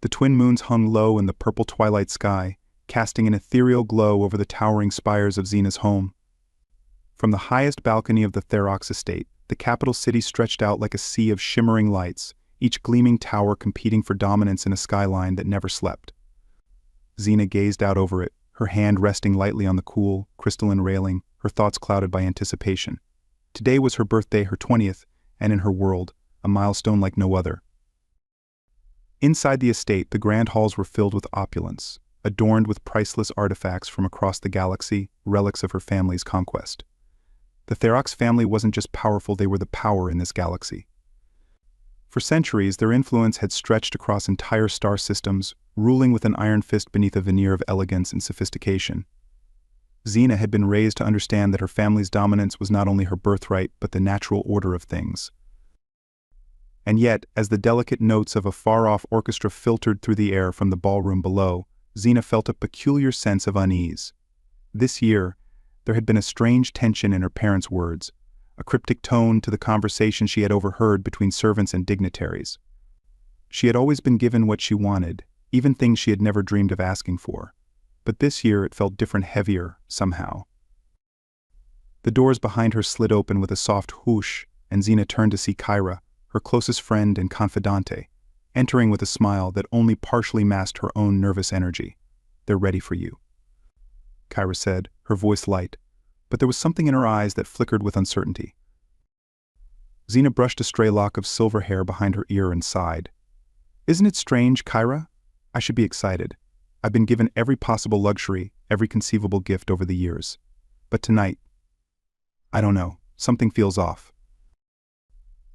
The twin moons hung low in the purple twilight sky, casting an ethereal glow over the towering spires of Xena's home. From the highest balcony of the Therox estate, the capital city stretched out like a sea of shimmering lights, each gleaming tower competing for dominance in a skyline that never slept. Xena gazed out over it, her hand resting lightly on the cool, crystalline railing, her thoughts clouded by anticipation. Today was her birthday, her 20th, and in her world, a milestone like no other. Inside the estate, the grand halls were filled with opulence, adorned with priceless artifacts from across the galaxy, relics of her family's conquest. The Therox family wasn't just powerful, they were the power in this galaxy. For centuries, their influence had stretched across entire star systems, ruling with an iron fist beneath a veneer of elegance and sophistication. Xena had been raised to understand that her family's dominance was not only her birthright but the natural order of things. And yet, as the delicate notes of a far-off orchestra filtered through the air from the ballroom below, Xena felt a peculiar sense of unease. This year, there had been a strange tension in her parents' words, a cryptic tone to the conversation she had overheard between servants and dignitaries. She had always been given what she wanted, even things she had never dreamed of asking for. But this year it felt different, heavier, somehow. The doors behind her slid open with a soft whoosh, and Xena turned to see Kyra, her closest friend and confidante, entering with a smile that only partially masked her own nervous energy. "They're ready for you," Kyra said, her voice light, but there was something in her eyes that flickered with uncertainty. Xena brushed a stray lock of silver hair behind her ear and sighed. "Isn't it strange, Kyra? I should be excited. I've been given every possible luxury, every conceivable gift over the years. But tonight, I don't know, something feels off."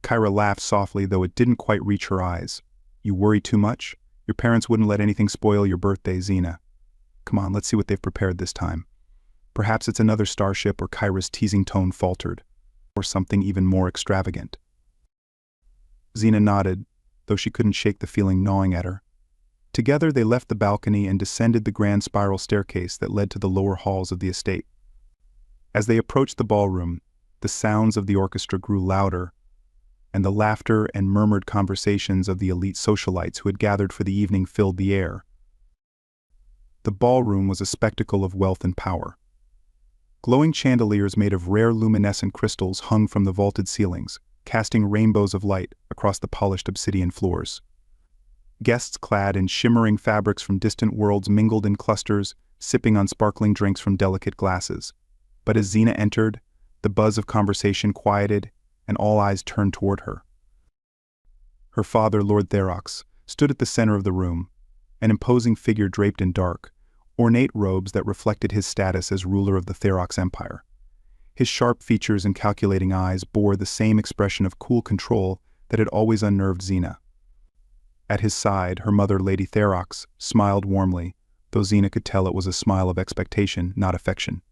Kyra laughed softly, though it didn't quite reach her eyes. "You worry too much? Your parents wouldn't let anything spoil your birthday, Xena. Come on, let's see what they've prepared this time. Perhaps it's another starship," or Kyra's teasing tone faltered, "or something even more extravagant." Xena nodded, though she couldn't shake the feeling gnawing at her. Together they left the balcony and descended the grand spiral staircase that led to the lower halls of the estate. As they approached the ballroom, the sounds of the orchestra grew louder, and the laughter and murmured conversations of the elite socialites who had gathered for the evening filled the air. The ballroom was a spectacle of wealth and power. Glowing chandeliers made of rare luminescent crystals hung from the vaulted ceilings, casting rainbows of light across the polished obsidian floors. Guests clad in shimmering fabrics from distant worlds mingled in clusters, sipping on sparkling drinks from delicate glasses. But as Xena entered, the buzz of conversation quieted, and all eyes turned toward her. Her father, Lord Therox, stood at the center of the room, an imposing figure draped in dark, ornate robes that reflected his status as ruler of the Therox Empire. His sharp features and calculating eyes bore the same expression of cool control that had always unnerved Xena. At his side, her mother, Lady Therox, smiled warmly, though Xena could tell it was a smile of expectation, not affection.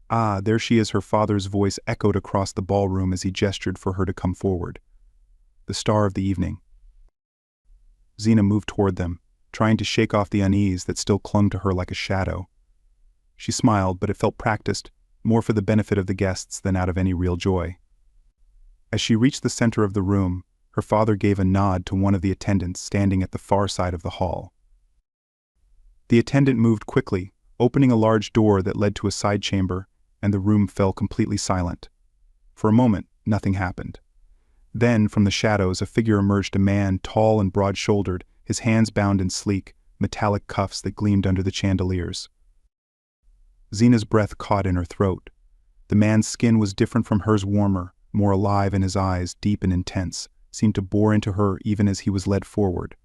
"Ah, there she is," her father's voice echoed across the ballroom as he gestured for her to come forward. "The star of the evening." Xena moved toward them, trying to shake off the unease that still clung to her like a shadow. She smiled, but it felt practiced, more for the benefit of the guests than out of any real joy. As she reached the center of the room, her father gave a nod to one of the attendants standing at the far side of the hall. The attendant moved quickly, opening a large door that led to a side chamber, and the room fell completely silent. For a moment, nothing happened. Then, from the shadows, a figure emerged, a man tall and broad-shouldered, his hands bound in sleek, metallic cuffs that gleamed under the chandeliers. Xena's breath caught in her throat. The man's skin was different from hers, warmer, more alive, and his eyes, deep and intense, seemed to bore into her even as he was led forward.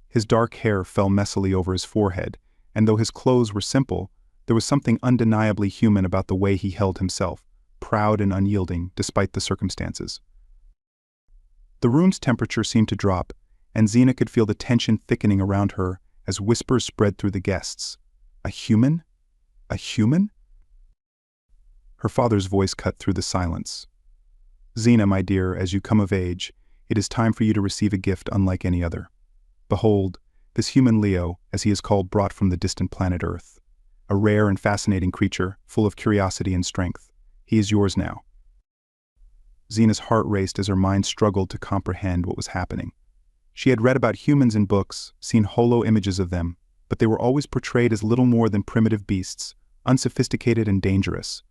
His dark hair fell messily over his forehead, and though his clothes were simple, there was something undeniably human about the way he held himself, proud and unyielding despite the circumstances. The room's temperature seemed to drop, and Xena could feel the tension thickening around her as whispers spread through the guests. "A human? A human?" Her father's voice cut through the silence. "Xena, my dear, as you come of age, it is time for you to receive a gift unlike any other. Behold, this human Leo, as he is called, brought from the distant planet Earth. A rare and fascinating creature, full of curiosity and strength. He is yours now." Xena's heart raced as her mind struggled to comprehend what was happening. She had read about humans in books, seen holo images of them, but they were always portrayed as little more than primitive beasts, unsophisticated and dangerous.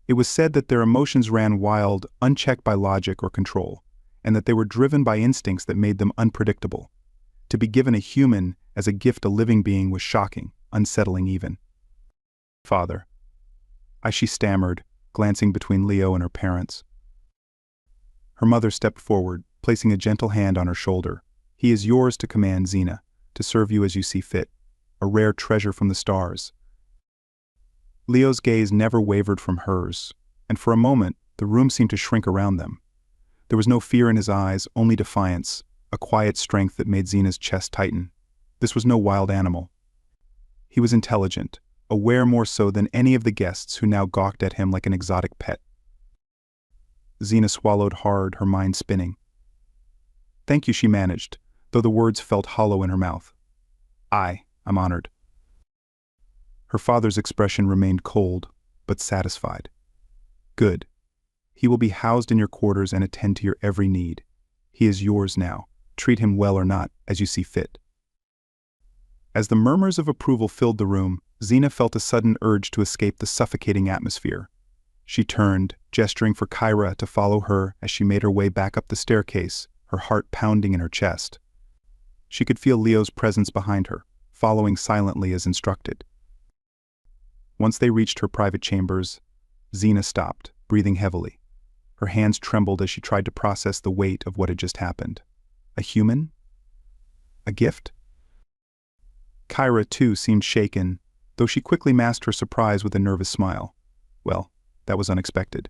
It was said that their emotions ran wild, unchecked by logic or control, and that they were driven by instincts that made them unpredictable. To be given a human as a gift, a living being, was shocking, unsettling even. "Father," she stammered, glancing between Leo and her parents. Her mother stepped forward, placing a gentle hand on her shoulder. "He is yours to command, Xena, to serve you as you see fit, a rare treasure from the stars." Leo's gaze never wavered from hers, and for a moment the room seemed to shrink around them. There was no fear in his eyes, only defiance, a quiet strength that made Xena's chest tighten. This was no wild animal. He was intelligent, aware more so than any of the guests who now gawked at him like an exotic pet. Xena swallowed hard, her mind spinning. "Thank you," she managed, though the words felt hollow in her mouth. I'm honored." Her father's expression remained cold, but satisfied. "Good. He will be housed in your quarters and attend to your every need. He is yours now. Treat him well or not, as you see fit." As the murmurs of approval filled the room, Xena felt a sudden urge to escape the suffocating atmosphere. She turned, gesturing for Kyra to follow her as she made her way back up the staircase, her heart pounding in her chest. She could feel Leo's presence behind her, following silently as instructed. Once they reached her private chambers, Xena stopped, breathing heavily. Her hands trembled as she tried to process the weight of what had just happened. A human? A gift? Kyra, too, seemed shaken, though she quickly masked her surprise with a nervous smile. Well, that was unexpected.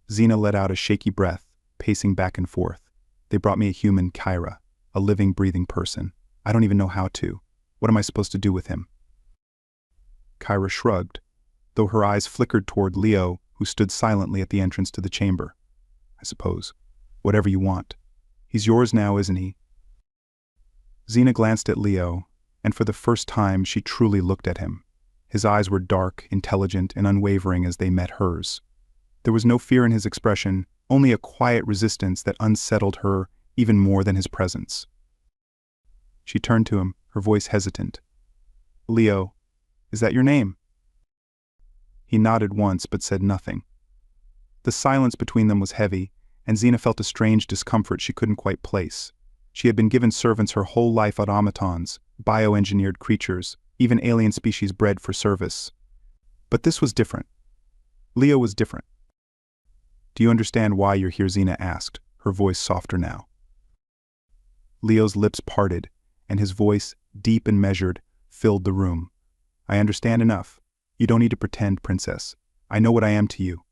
Xena let out a shaky breath, pacing back and forth. "They brought me a human, Kyra, a living, breathing person. I don't even know how to. What am I supposed to do with him?" Kyra shrugged, though her eyes flickered toward Leo, who stood silently at the entrance to the chamber. "I suppose. Whatever you want. He's yours now, isn't he?" Xena glanced at Leo, and for the first time she truly looked at him. His eyes were dark, intelligent, and unwavering as they met hers. There was no fear in his expression, only a quiet resistance that unsettled her even more than his presence. She turned to him, her voice hesitant. "Leo, is that your name?" He nodded once but said nothing. The silence between them was heavy, and Xena felt a strange discomfort she couldn't quite place. She had been given servants her whole life, automatons, bioengineered creatures, even alien species bred for service. But this was different. Leo was different. "Do you understand why you're here?" Xena asked, her voice softer now. Leo's lips parted, and his voice, deep and measured, filled the room. "I understand enough. You don't need to pretend, princess. I know what I am to you."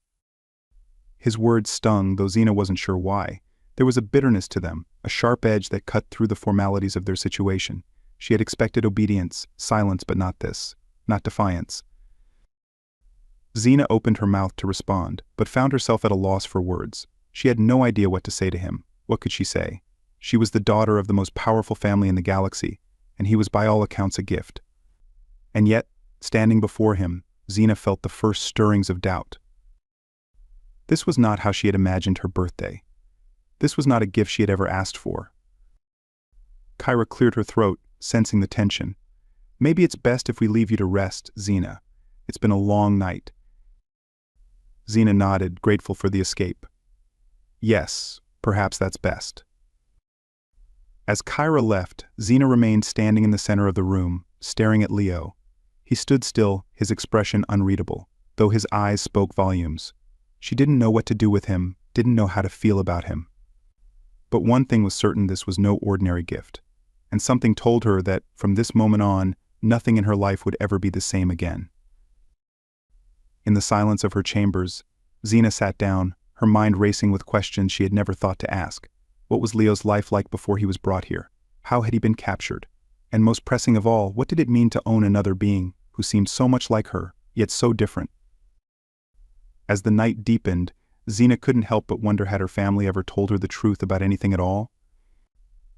His words stung, though Xena wasn't sure why. There was a bitterness to them, a sharp edge that cut through the formalities of their situation. She had expected obedience, silence, but not this, not defiance. Xena opened her mouth to respond, but found herself at a loss for words. She had no idea what to say to him. What could she say? She was the daughter of the most powerful family in the galaxy, and he was by all accounts a gift. And yet, standing before him, Xena felt the first stirrings of doubt. This was not how she had imagined her birthday. This was not a gift she had ever asked for. Kyra cleared her throat, sensing the tension. "Maybe it's best if we leave you to rest, Xena. It's been a long night." Xena nodded, grateful for the escape. "Yes, perhaps that's best." As Kyra left, Xena remained standing in the center of the room, staring at Leo. He stood still, his expression unreadable, though his eyes spoke volumes. She didn't know what to do with him, didn't know how to feel about him. But one thing was certain: this was no ordinary gift, and something told her that, from this moment on, nothing in her life would ever be the same again. In the silence of her chambers, Xena sat down, her mind racing with questions she had never thought to ask. What was Leo's life like before he was brought here? How had he been captured? And most pressing of all, what did it mean to own another being who seemed so much like her, yet so different? As the night deepened, Xena couldn't help but wonder, had her family ever told her the truth about anything at all?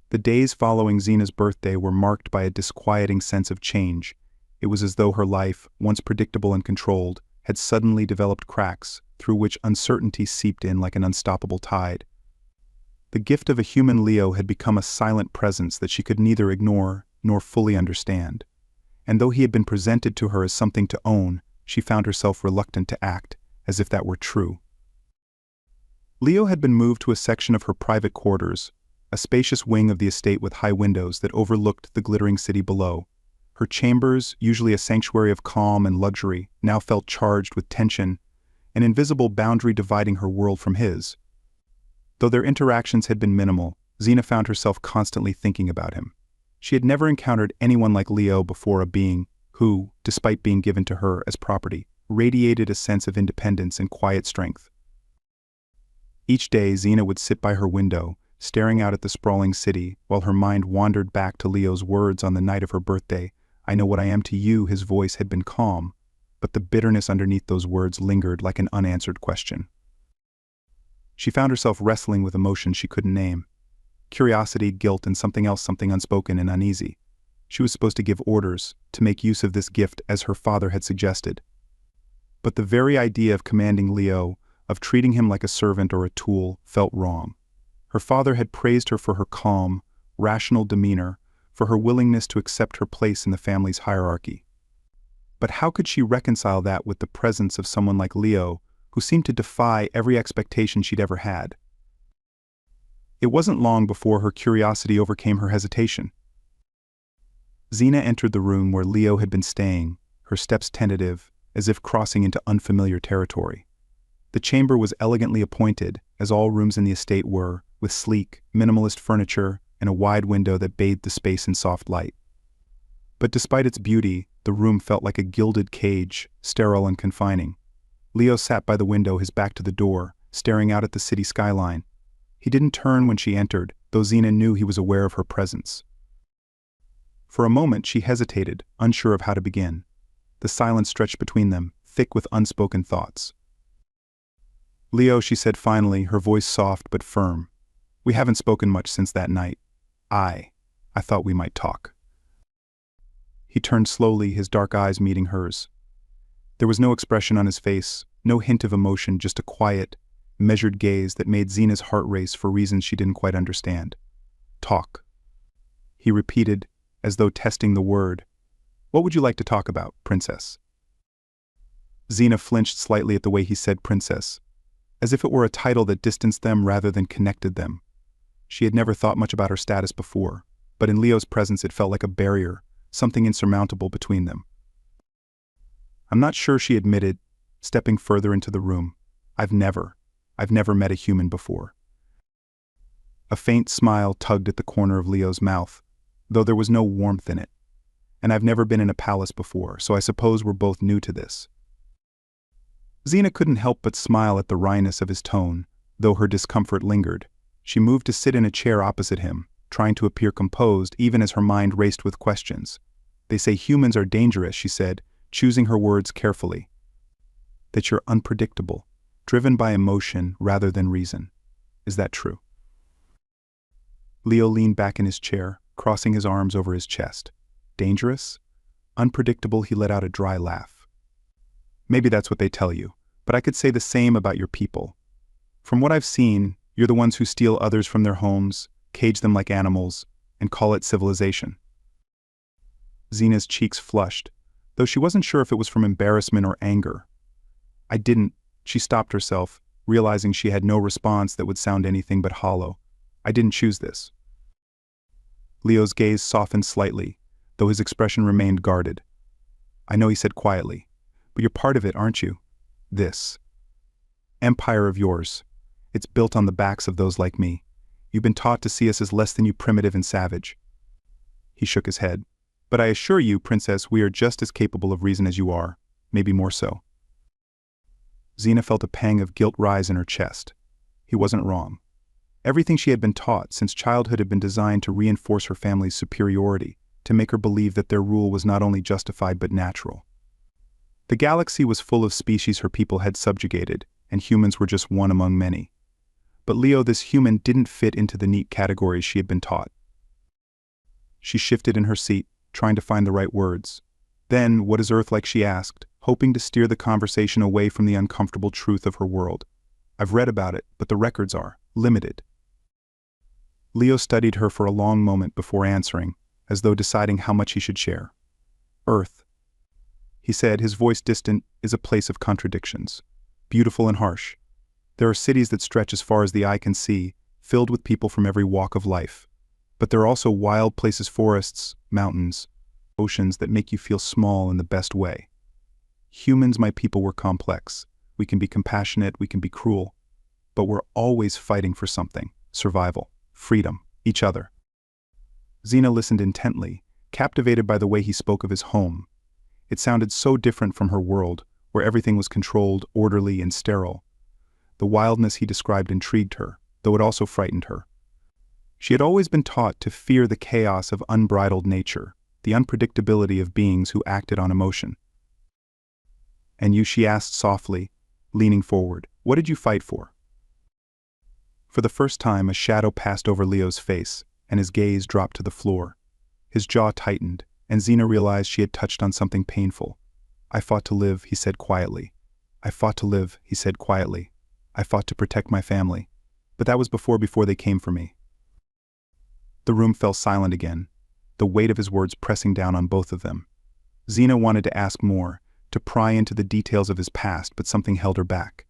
The days following Xena's birthday were marked by a disquieting sense of change. It was as though her life, once predictable and controlled, had suddenly developed cracks through which uncertainty seeped in like an unstoppable tide. The gift of a human Leo had become a silent presence that she could neither ignore nor fully understand. And though he had been presented to her as something to own, she found herself reluctant to act, as if that were true. Leo had been moved to a section of her private quarters, a spacious wing of the estate with high windows that overlooked the glittering city below. Her chambers, usually a sanctuary of calm and luxury, now felt charged with tension, an invisible boundary dividing her world from his. Though their interactions had been minimal, Xena found herself constantly thinking about him. She had never encountered anyone like Leo before, a being who, despite being given to her as property, radiated a sense of independence and quiet strength. Each day, Xena would sit by her window, staring out at the sprawling city, while her mind wandered back to Leo's words on the night of her birthday. "I know what I am to you." His voice had been calm, but the bitterness underneath those words lingered like an unanswered question. She found herself wrestling with emotions she couldn't name. Curiosity, guilt, and something else, something unspoken and uneasy. She was supposed to give orders, to make use of this gift as her father had suggested. But the very idea of commanding Leo, of treating him like a servant or a tool, felt wrong. Her father had praised her for her calm, rational demeanor, for her willingness to accept her place in the family's hierarchy. But how could she reconcile that with the presence of someone like Leo, who seemed to defy every expectation she'd ever had? It wasn't long before her curiosity overcame her hesitation. Xena entered the room where Leo had been staying, her steps tentative, as if crossing into unfamiliar territory. The chamber was elegantly appointed, as all rooms in the estate were, with sleek, minimalist furniture and a wide window that bathed the space in soft light. But despite its beauty, the room felt like a gilded cage, sterile and confining. Leo sat by the window, his back to the door, staring out at the city skyline. He didn't turn when she entered, though Xena knew he was aware of her presence. For a moment she hesitated, unsure of how to begin. The silence stretched between them, thick with unspoken thoughts. "Leo," she said finally, her voice soft but firm. "We haven't spoken much since that night. I thought we might talk." He turned slowly, his dark eyes meeting hers. There was no expression on his face, no hint of emotion, just a quiet, measured gaze that made Xena's heart race for reasons she didn't quite understand. "Talk," he repeated, as though testing the word. "What would you like to talk about, princess?" Xena flinched slightly at the way he said princess, as if it were a title that distanced them rather than connected them. She had never thought much about her status before, but in Leo's presence it felt like a barrier, something insurmountable between them. "I'm not sure," she admitted, stepping further into the room. I've never met a human before." A faint smile tugged at the corner of Leo's mouth, though there was no warmth in it. "And I've never been in a palace before, so I suppose we're both new to this." Xena couldn't help but smile at the wryness of his tone, though her discomfort lingered. She moved to sit in a chair opposite him, trying to appear composed even as her mind raced with questions. "They say humans are dangerous," she said, choosing her words carefully. "That you're unpredictable, driven by emotion rather than reason. Is that true?" Leo leaned back in his chair, crossing his arms over his chest. "Dangerous? Unpredictable?" He let out a dry laugh. "Maybe that's what they tell you, but I could say the same about your people. From what I've seen, you're the ones who steal others from their homes, cage them like animals, and call it civilization." Xena's cheeks flushed, though she wasn't sure if it was from embarrassment or anger. "I didn't," she stopped herself, realizing she had no response that would sound anything but hollow. "I didn't choose this." Leo's gaze softened slightly, though his expression remained guarded. "I know," he said quietly, "but you're part of it, aren't you? This empire of yours. It's built on the backs of those like me. You've been taught to see us as less than you, primitive and savage." He shook his head. "But I assure you, princess, we are just as capable of reason as you are, maybe more so." Xena felt a pang of guilt rise in her chest. He wasn't wrong. Everything she had been taught since childhood had been designed to reinforce her family's superiority, to make her believe that their rule was not only justified but natural. The galaxy was full of species her people had subjugated, and humans were just one among many. But Leo, this human, didn't fit into the neat categories she had been taught. She shifted in her seat, trying to find the right words. "Then, what is Earth like?" she asked, hoping to steer the conversation away from the uncomfortable truth of her world. "I've read about it, but the records are limited." Leo studied her for a long moment before answering, as though deciding how much he should share. Earth, he said, his voice distant, is a place of contradictions. Beautiful and harsh. There are cities that stretch as far as the eye can see, filled with people from every walk of life. But there are also wild places, forests, mountains, oceans that make you feel small in the best way. Humans, my people, were complex. We can be compassionate, we can be cruel. But we're always fighting for something: survival, freedom, each other. Xena listened intently, captivated by the way he spoke of his home. It sounded so different from her world, where everything was controlled, orderly, and sterile. The wildness he described intrigued her, though it also frightened her. She had always been taught to fear the chaos of unbridled nature, the unpredictability of beings who acted on emotion. "And you?" she asked softly, leaning forward. "What did you fight for?" For the first time, a shadow passed over Leo's face, and his gaze dropped to the floor. His jaw tightened, and Xena realized she had touched on something painful. "I fought to live," he said quietly. "I fought to live," he said quietly. "I fought to protect my family. But that was before they came for me." The room fell silent again, the weight of his words pressing down on both of them. Xena wanted to ask more, to pry into the details of his past, but something held her back.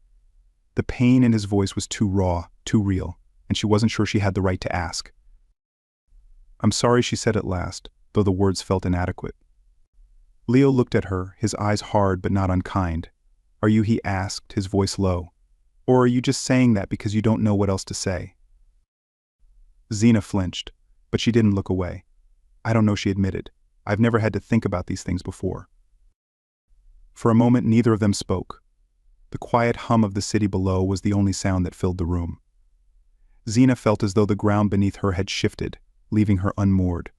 The pain in his voice was too raw, too real, and she wasn't sure she had the right to ask. "I'm sorry," she said at last, though the words felt inadequate. Leo looked at her, his eyes hard but not unkind. "Are you?" he asked, his voice low. "Or are you just saying that because you don't know what else to say?" Xena flinched, but she didn't look away. "I don't know," she admitted. "I've never had to think about these things before." For a moment, neither of them spoke. The quiet hum of the city below was the only sound that filled the room. Xena felt as though the ground beneath her had shifted, leaving her unmoored.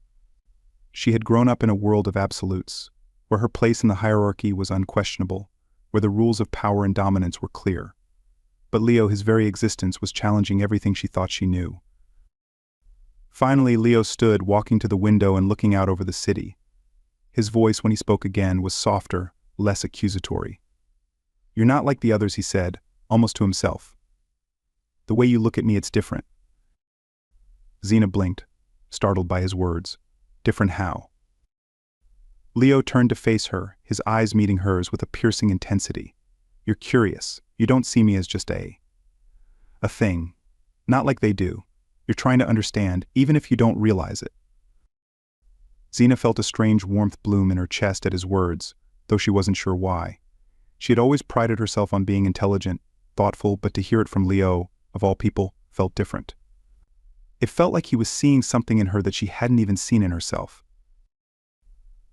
She had grown up in a world of absolutes, where her place in the hierarchy was unquestionable, where the rules of power and dominance were clear. But Leo, his very existence, was challenging everything she thought she knew. Finally, Leo stood, walking to the window and looking out over the city. His voice, when he spoke again, was softer, less accusatory. "You're not like the others," he said, almost to himself. "The way you look at me, it's different." Xena blinked, startled by his words. Different how? Leo turned to face her, his eyes meeting hers with a piercing intensity. "You're curious. You don't see me as just a thing. Not like they do. You're trying to understand, even if you don't realize it." Xena felt a strange warmth bloom in her chest at his words, though she wasn't sure why. She had always prided herself on being intelligent, thoughtful, but to hear it from Leo, of all people, felt different. It felt like he was seeing something in her that she hadn't even seen in herself.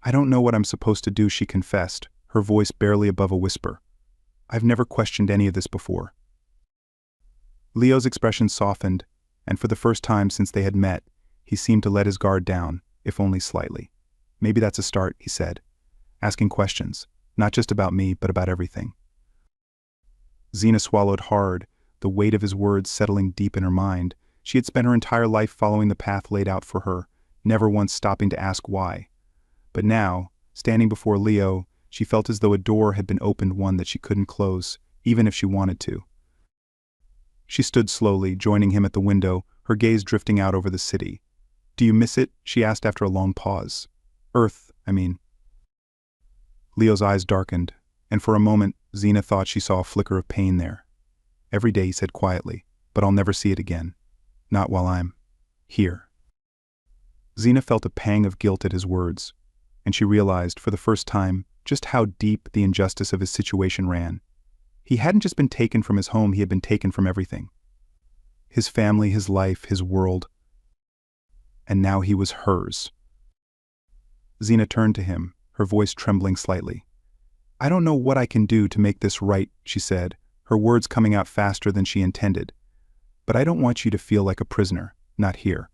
"I don't know what I'm supposed to do," she confessed, her voice barely above a whisper. "I've never questioned any of this before." Leo's expression softened, and for the first time since they had met, he seemed to let his guard down, if only slightly. "Maybe that's a start," he said. "Asking questions, not just about me, but about everything." Xena swallowed hard, the weight of his words settling deep in her mind. She had spent her entire life following the path laid out for her, never once stopping to ask why. But now, standing before Leo, she felt as though a door had been opened, one that she couldn't close, even if she wanted to. She stood slowly, joining him at the window, her gaze drifting out over the city. "Do you miss it?" she asked after a long pause. "Earth, I mean." Leo's eyes darkened, and for a moment, Xena thought she saw a flicker of pain there. "Every day," he said quietly, "but I'll never see it again. Not while I'm here." Xena felt a pang of guilt at his words, and she realized, for the first time, just how deep the injustice of his situation ran. He hadn't just been taken from his home, he had been taken from everything. His family, his life, his world. And now he was hers. Xena turned to him, her voice trembling slightly. "I don't know what I can do to make this right," she said, her words coming out faster than she intended. "But I don't want you to feel like a prisoner, not here."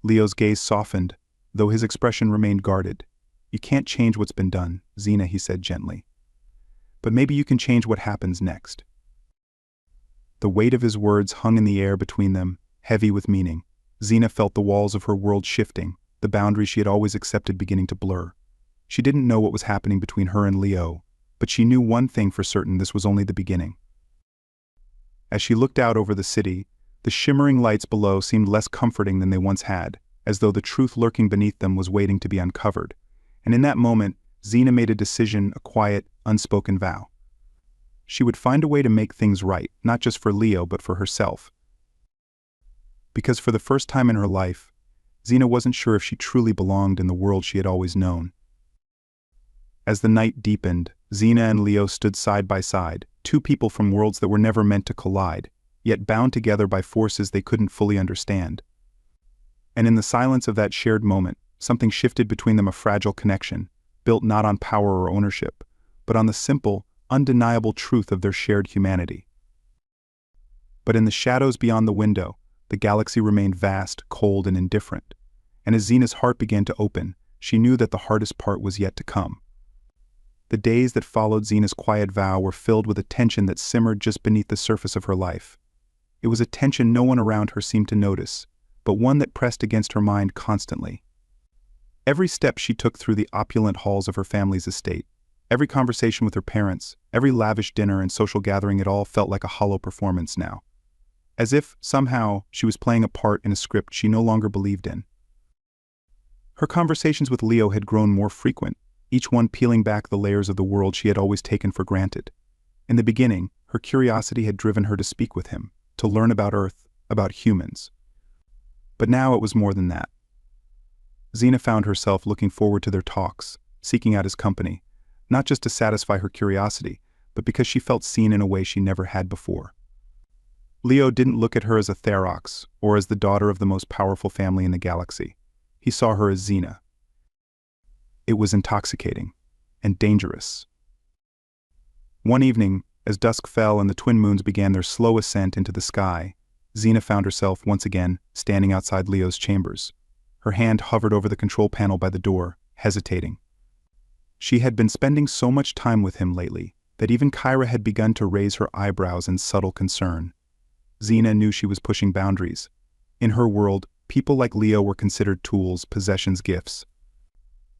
Leo's gaze softened, though his expression remained guarded. "You can't change what's been done, Xena," he said gently. "But maybe you can change what happens next." The weight of his words hung in the air between them, heavy with meaning. Xena felt the walls of her world shifting, the boundaries she had always accepted beginning to blur. She didn't know what was happening between her and Leo, but she knew one thing for certain: this was only the beginning. As she looked out over the city, The shimmering lights below seemed less comforting than they once had, as though the truth lurking beneath them was waiting to be uncovered. And in that moment, Xena made a decision, a quiet, unspoken vow. She would find a way to make things right, not just for Leo but for herself. Because for the first time in her life, Xena wasn't sure if she truly belonged in the world she had always known. As the night deepened, Xena and Leo stood side by side, two people from worlds that were never meant to collide, yet bound together by forces they couldn't fully understand. And in the silence of that shared moment, something shifted between them, a fragile connection, built not on power or ownership, but on the simple, undeniable truth of their shared humanity. But in the shadows beyond the window, the galaxy remained vast, cold, and indifferent. And as Xena's heart began to open, she knew that the hardest part was yet to come. The days that followed Xena's quiet vow were filled with a tension that simmered just beneath the surface of her life. It was a tension no one around her seemed to notice, but one that pressed against her mind constantly. Every step she took through the opulent halls of her family's estate, every conversation with her parents, every lavish dinner and social gathering, it all felt like a hollow performance now. As if, somehow, she was playing a part in a script she no longer believed in. Her conversations with Leo had grown more frequent, each one peeling back the layers of the world she had always taken for granted. In the beginning, her curiosity had driven her to speak with him, to learn about Earth, about humans. But now it was more than that. Xena found herself looking forward to their talks, seeking out his company, not just to satisfy her curiosity, but because she felt seen in a way she never had before. Leo didn't look at her as a Therox, or as the daughter of the most powerful family in the galaxy. He saw her as Xena. It was intoxicating and dangerous. One evening, as dusk fell and the twin moons began their slow ascent into the sky, Xena found herself once again standing outside Leo's chambers. Her hand hovered over the control panel by the door, hesitating. She had been spending so much time with him lately that even Kyra had begun to raise her eyebrows in subtle concern. Xena knew she was pushing boundaries. In her world, people like Leo were considered tools, possessions, gifts.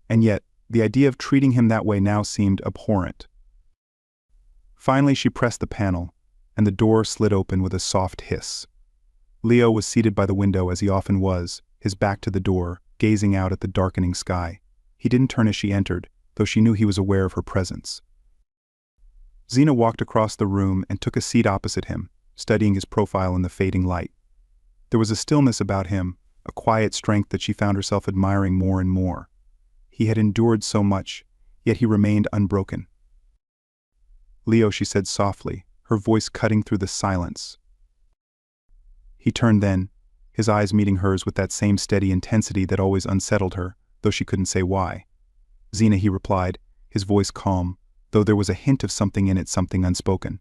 And yet, the idea of treating him that way now seemed abhorrent. Finally, she pressed the panel, and the door slid open with a soft hiss. Leo was seated by the window as he often was, his back to the door, gazing out at the darkening sky. He didn't turn as she entered, though she knew he was aware of her presence. Xena walked across the room and took a seat opposite him, studying his profile in the fading light. There was a stillness about him, a quiet strength that she found herself admiring more and more. He had endured so much, yet he remained unbroken. "Leo," she said softly, her voice cutting through the silence. He turned then, his eyes meeting hers with that same steady intensity that always unsettled her, though she couldn't say why. "Xena," he replied, his voice calm, though there was a hint of something in it, something unspoken.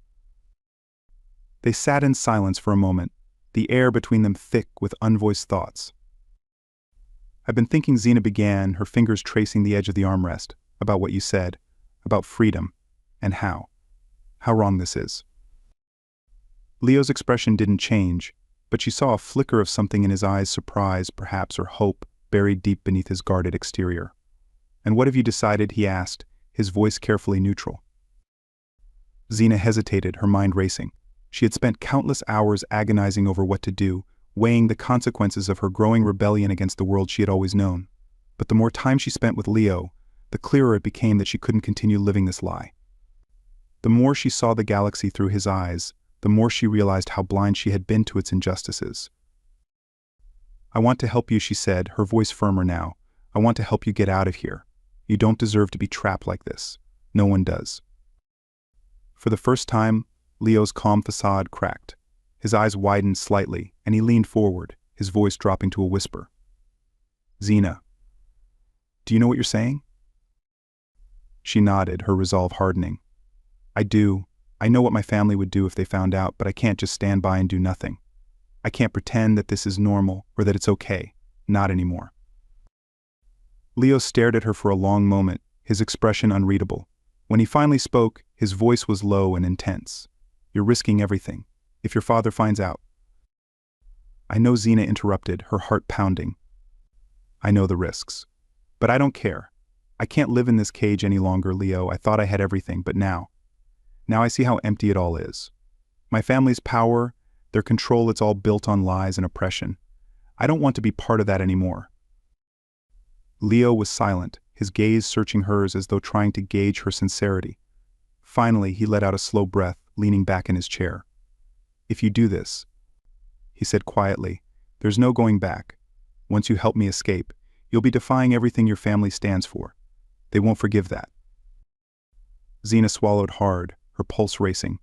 They sat in silence for a moment, the air between them thick with unvoiced thoughts. "I've been thinking," Xena began, her fingers tracing the edge of the armrest, "about what you said, about freedom, and how wrong this is." Leo's expression didn't change, but she saw a flicker of something in his eyes, surprise, perhaps, or hope, buried deep beneath his guarded exterior. "And what have you decided?" he asked, his voice carefully neutral. Xena hesitated, her mind racing. She had spent countless hours agonizing over what to do, weighing the consequences of her growing rebellion against the world she had always known. But the more time she spent with Leo, the clearer it became that she couldn't continue living this lie. The more she saw the galaxy through his eyes, the more she realized how blind she had been to its injustices. "I want to help you," she said, her voice firmer now. "I want to help you get out of here. You don't deserve to be trapped like this. No one does." For the first time, Leo's calm facade cracked. His eyes widened slightly, and he leaned forward, his voice dropping to a whisper. "Xena, do you know what you're saying?" She nodded, her resolve hardening. "I do. I know what my family would do if they found out, but I can't just stand by and do nothing. I can't pretend that this is normal or that it's okay. Not anymore." Leo stared at her for a long moment, his expression unreadable. When he finally spoke, his voice was low and intense. "You're risking everything. If your father finds out—" "I know," Xena interrupted, her heart pounding. "I know the risks. But I don't care. I can't live in this cage any longer, Leo. I thought I had everything, but now I see how empty it all is. My family's power, Their control, it's all built on lies and oppression. I don't want to be part of that anymore." Leo was silent, his gaze searching hers as though trying to gauge her sincerity. Finally, he let out a slow breath, leaning back in his chair. "If you do this," he said quietly, "there's no going back. Once you help me escape, you'll be defying everything your family stands for. They won't forgive that." Xena swallowed hard, her pulse racing.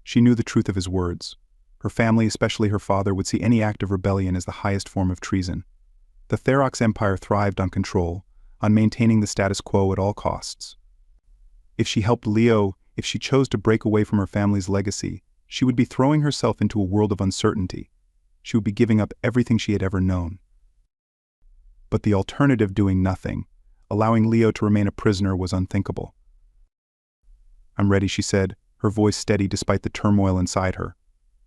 She knew the truth of his words. Her family, especially her father, would see any act of rebellion as the highest form of treason. The Therox Empire thrived on control, on maintaining the status quo at all costs. If she helped Leo, if she chose to break away from her family's legacy, she would be throwing herself into a world of uncertainty. She would be giving up everything she had ever known. But the alternative, doing nothing, allowing Leo to remain a prisoner, was unthinkable. "I'm ready," she said, her voice steady despite the turmoil inside her.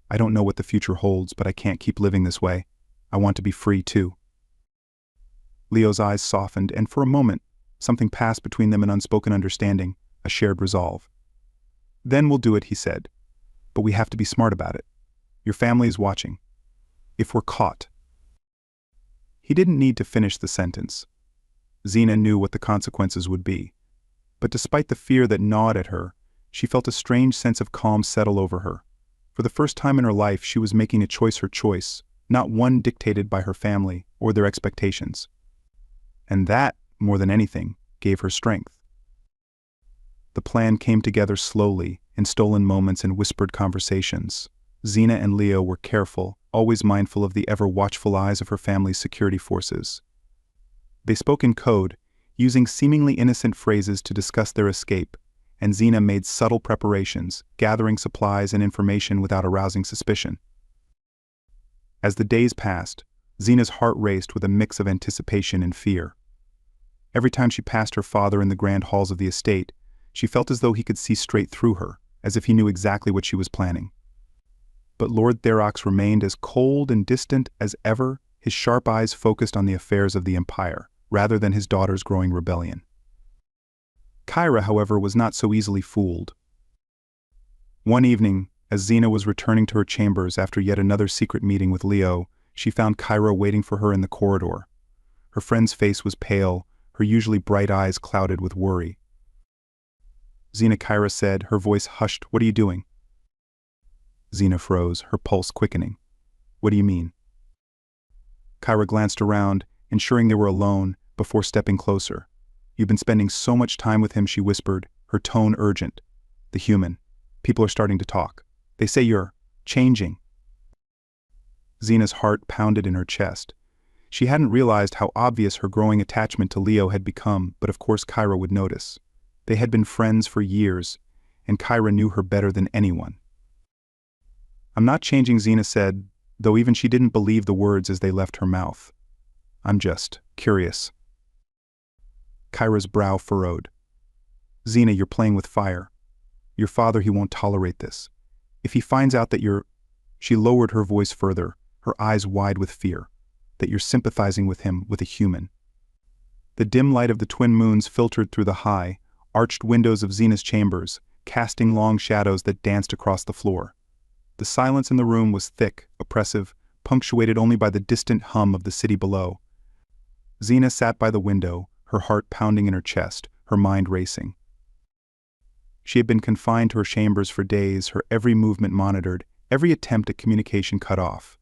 "I don't know what the future holds, but I can't keep living this way. I want to be free too." Leo's eyes softened, and for a moment, something passed between them, an unspoken understanding, a shared resolve. "Then we'll do it," he said. "But we have to be smart about it. Your family is watching. If we're caught—" He didn't need to finish the sentence. Xena knew what the consequences would be. But despite the fear that gnawed at her, she felt a strange sense of calm settle over her. For the first time in her life, she was making a choice, her choice, not one dictated by her family or their expectations. And that, more than anything, gave her strength. The plan came together slowly, in stolen moments and whispered conversations. Xena and Leo were careful, always mindful of the ever-watchful eyes of her family's security forces. They spoke in code, using seemingly innocent phrases to discuss their escape, and Xena made subtle preparations, gathering supplies and information without arousing suspicion. As the days passed, Xena's heart raced with a mix of anticipation and fear. Every time she passed her father in the grand halls of the estate, she felt as though he could see straight through her, as if he knew exactly what she was planning. But Lord Therox remained as cold and distant as ever, his sharp eyes focused on the affairs of the Empire, rather than his daughter's growing rebellion. Kyra, however, was not so easily fooled. One evening, as Xena was returning to her chambers after yet another secret meeting with Leo, she found Kyra waiting for her in the corridor. Her friend's face was pale, her usually bright eyes clouded with worry. "Xena," Kyra said, her voice hushed, "what are you doing?" Xena froze, her pulse quickening. "What do you mean?" Kyra glanced around, ensuring they were alone, before stepping closer. "You've been spending so much time with him," she whispered, her tone urgent. "The human. People are starting to talk. They say you're changing." Xena's heart pounded in her chest. She hadn't realized how obvious her growing attachment to Leo had become, but of course Kyra would notice. They had been friends for years, and Kyra knew her better than anyone. "I'm not changing," Xena said, though even she didn't believe the words as they left her mouth. "I'm just curious." Kyra's brow furrowed. "Xena, you're playing with fire. Your father, he won't tolerate this. If he finds out that you're—" She lowered her voice further, her eyes wide with fear. "That you're sympathizing with him, with a human." The dim light of the twin moons filtered through the high, arched windows of Xena's chambers, casting long shadows that danced across the floor. The silence in the room was thick, oppressive, punctuated only by the distant hum of the city below. Xena sat by the window, her heart pounding in her chest, her mind racing. She had been confined to her chambers for days, her every movement monitored, every attempt at communication cut off.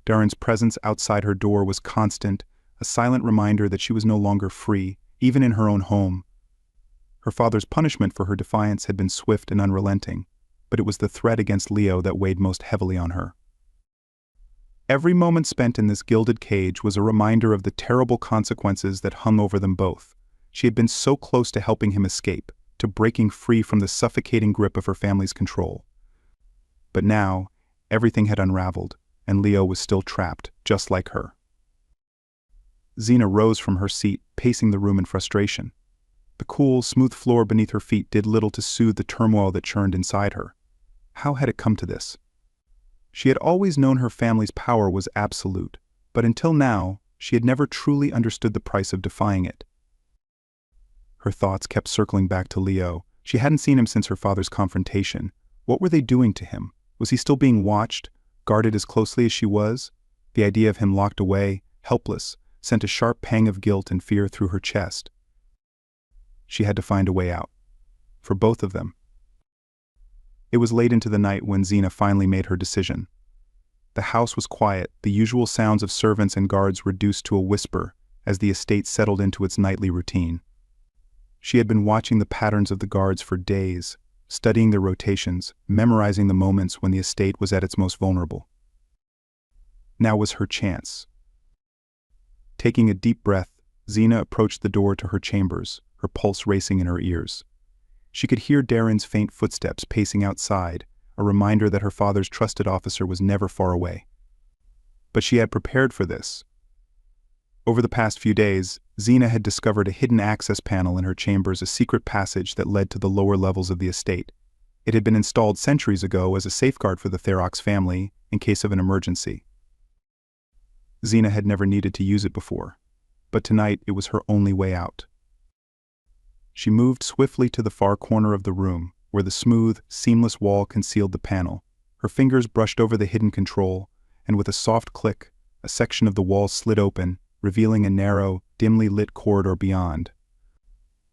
Darren's presence outside her door was constant, a silent reminder that she was no longer free, even in her own home. Her father's punishment for her defiance had been swift and unrelenting, but it was the threat against Leo that weighed most heavily on her. Every moment spent in this gilded cage was a reminder of the terrible consequences that hung over them both. She had been so close to helping him escape, to breaking free from the suffocating grip of her family's control. But now, everything had unraveled, and Leo was still trapped, just like her. Xena rose from her seat, pacing the room in frustration. The cool, smooth floor beneath her feet did little to soothe the turmoil that churned inside her. How had it come to this? She had always known her family's power was absolute, but until now, she had never truly understood the price of defying it. Her thoughts kept circling back to Leo. She hadn't seen him since her father's confrontation. What were they doing to him? Was he still being watched? Guarded as closely as she was, the idea of him locked away, helpless, sent a sharp pang of guilt and fear through her chest. She had to find a way out. For both of them. It was late into the night when Xena finally made her decision. The house was quiet, the usual sounds of servants and guards reduced to a whisper as the estate settled into its nightly routine. She had been watching the patterns of the guards for days, studying their rotations, memorizing the moments when the estate was at its most vulnerable. Now was her chance. Taking a deep breath, Xena approached the door to her chambers, her pulse racing in her ears. She could hear Darren's faint footsteps pacing outside, a reminder that her father's trusted officer was never far away. But she had prepared for this. Over the past few days, Xena had discovered a hidden access panel in her chambers, a secret passage that led to the lower levels of the estate. It had been installed centuries ago as a safeguard for the Therox family in case of an emergency. Xena had never needed to use it before, but tonight it was her only way out. She moved swiftly to the far corner of the room, where the smooth, seamless wall concealed the panel. Her fingers brushed over the hidden control, and with a soft click, a section of the wall slid open, revealing a narrow, dimly lit corridor beyond.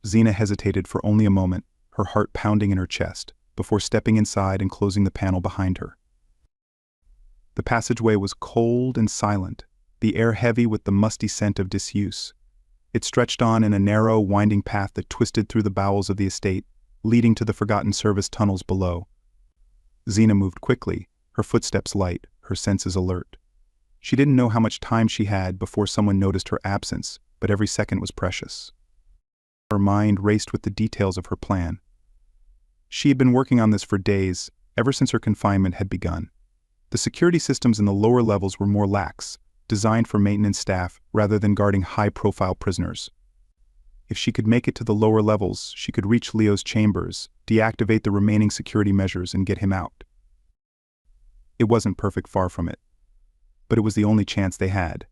Xena hesitated for only a moment, her heart pounding in her chest, before stepping inside and closing the panel behind her. The passageway was cold and silent, the air heavy with the musty scent of disuse. It stretched on in a narrow, winding path that twisted through the bowels of the estate, leading to the forgotten service tunnels below. Xena moved quickly, her footsteps light, her senses alert. She didn't know how much time she had before someone noticed her absence, but every second was precious. Her mind raced with the details of her plan. She had been working on this for days, ever since her confinement had begun. The security systems in the lower levels were more lax, designed for maintenance staff rather than guarding high-profile prisoners. If she could make it to the lower levels, she could reach Leo's chambers, deactivate the remaining security measures, and get him out. It wasn't perfect, far from it, but it was the only chance they had.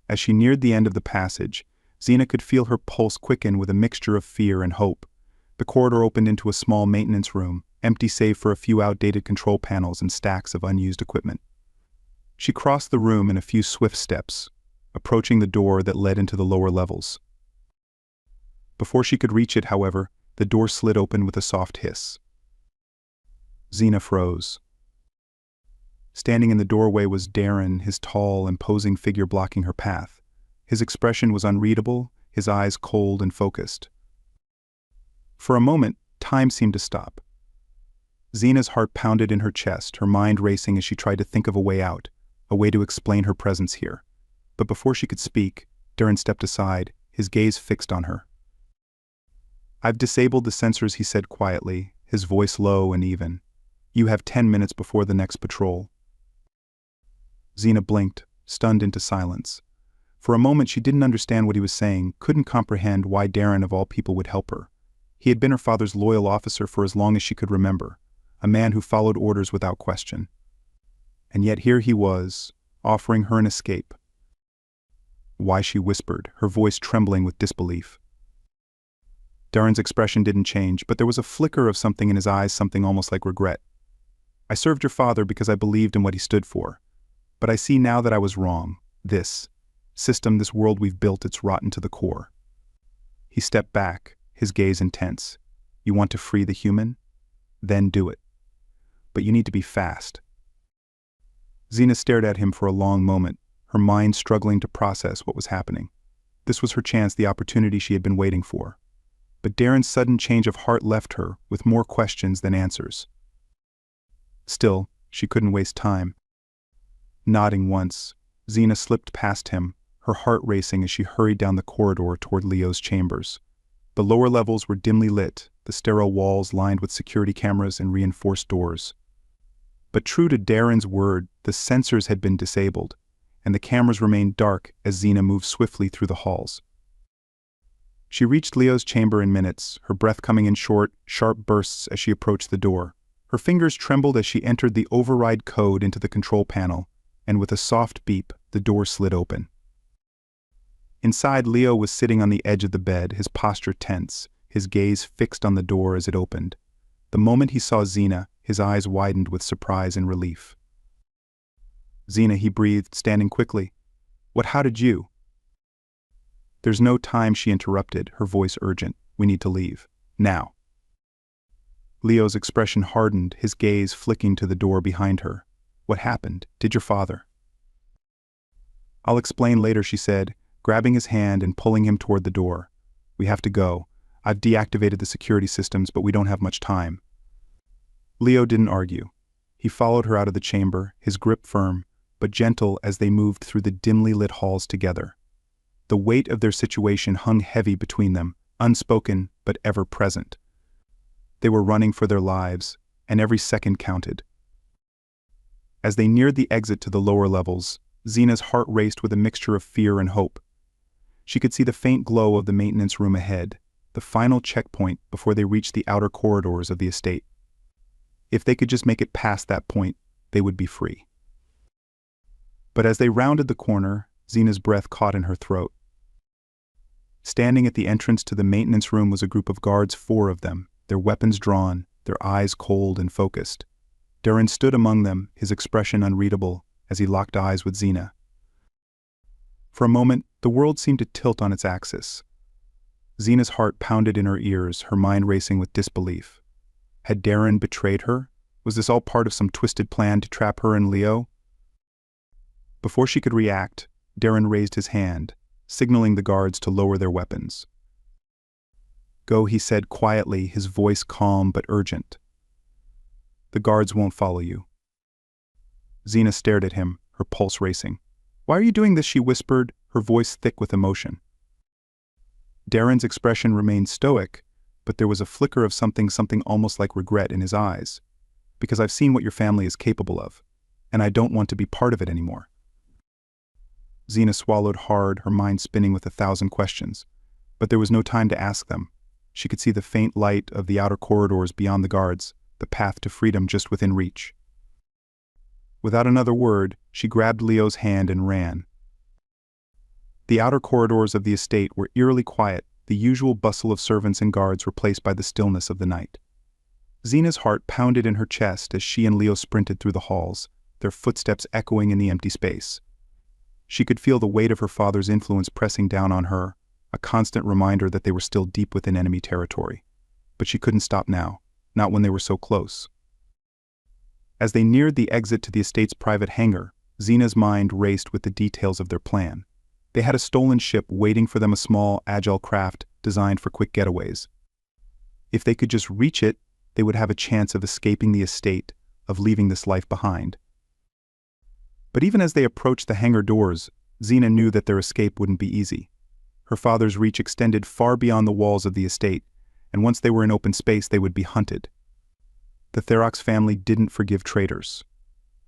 As she neared the end of the passage, Xena could feel her pulse quicken with a mixture of fear and hope. The corridor opened into a small maintenance room, empty save for a few outdated control panels and stacks of unused equipment. She crossed the room in a few swift steps, approaching the door that led into the lower levels. Before she could reach it, however, the door slid open with a soft hiss. Xena froze. Standing in the doorway was Darren, his tall, imposing figure blocking her path. His expression was unreadable, his eyes cold and focused. For a moment, time seemed to stop. Xena's heart pounded in her chest, her mind racing as she tried to think of a way out, a way to explain her presence here. But before she could speak, Darren stepped aside, his gaze fixed on her. "I've disabled the sensors," he said quietly, his voice low and even. "You have 10 minutes before the next patrol." Xena blinked, stunned into silence. For a moment she didn't understand what he was saying, couldn't comprehend why Darren of all people would help her. He had been her father's loyal officer for as long as she could remember, a man who followed orders without question. And yet here he was, offering her an escape. "Why?" she whispered, her voice trembling with disbelief. Darren's expression didn't change, but there was a flicker of something in his eyes, something almost like regret. "I served your father because I believed in what he stood for. But I see now that I was wrong. This system, this world we've built, it's rotten to the core." He stepped back, his gaze intense. "You want to free the human? Then do it. But you need to be fast." Xena stared at him for a long moment, her mind struggling to process what was happening. This was her chance, the opportunity she had been waiting for. But Darren's sudden change of heart left her with more questions than answers. Still, she couldn't waste time. Nodding once, Xena slipped past him, her heart racing as she hurried down the corridor toward Leo's chambers. The lower levels were dimly lit, the sterile walls lined with security cameras and reinforced doors. But true to Darren's word, the sensors had been disabled, and the cameras remained dark as Xena moved swiftly through the halls. She reached Leo's chamber in minutes, her breath coming in short, sharp bursts as she approached the door. Her fingers trembled as she entered the override code into the control panel, and with a soft beep, the door slid open. Inside, Leo was sitting on the edge of the bed, his posture tense, his gaze fixed on the door as it opened. The moment he saw Xena, his eyes widened with surprise and relief. Xena, he breathed, standing quickly. How did you? There's no time, she interrupted, her voice urgent. We need to leave. Now. Leo's expression hardened, his gaze flicking to the door behind her. What happened? Did your father? I'll explain later, she said, grabbing his hand and pulling him toward the door. We have to go. I've deactivated the security systems, but we don't have much time. Leo didn't argue. He followed her out of the chamber, his grip firm, but gentle as they moved through the dimly lit halls together. The weight of their situation hung heavy between them, unspoken but ever present. They were running for their lives, and every second counted. As they neared the exit to the lower levels, Xena's heart raced with a mixture of fear and hope. She could see the faint glow of the maintenance room ahead, the final checkpoint before they reached the outer corridors of the estate. If they could just make it past that point, they would be free. But as they rounded the corner, Xena's breath caught in her throat. Standing at the entrance to the maintenance room was a group of guards, 4 of them, their weapons drawn, their eyes cold and focused. Darren stood among them, his expression unreadable, as he locked eyes with Xena. For a moment, the world seemed to tilt on its axis. Xena's heart pounded in her ears, her mind racing with disbelief. Had Darren betrayed her? Was this all part of some twisted plan to trap her and Leo? Before she could react, Darren raised his hand, signaling the guards to lower their weapons. Go, he said quietly, his voice calm but urgent. The guards won't follow you. Xena stared at him, her pulse racing. Why are you doing this? She whispered, her voice thick with emotion. Darren's expression remained stoic, but there was a flicker of something almost like regret in his eyes. Because I've seen what your family is capable of, and I don't want to be part of it anymore. Xena swallowed hard, her mind spinning with 1,000 questions. But there was no time to ask them. She could see the faint light of the outer corridors beyond the guards, the path to freedom just within reach. Without another word, she grabbed Leo's hand and ran. The outer corridors of the estate were eerily quiet, the usual bustle of servants and guards replaced by the stillness of the night. Xena's heart pounded in her chest as she and Leo sprinted through the halls, their footsteps echoing in the empty space. She could feel the weight of her father's influence pressing down on her, a constant reminder that they were still deep within enemy territory. But she couldn't stop now, not when they were so close. As they neared the exit to the estate's private hangar, Xena's mind raced with the details of their plan. They had a stolen ship waiting for them, a small, agile craft designed for quick getaways. If they could just reach it, they would have a chance of escaping the estate, of leaving this life behind. But even as they approached the hangar doors, Xena knew that their escape wouldn't be easy. Her father's reach extended far beyond the walls of the estate, and once they were in open space, they would be hunted. The Therox family didn't forgive traitors,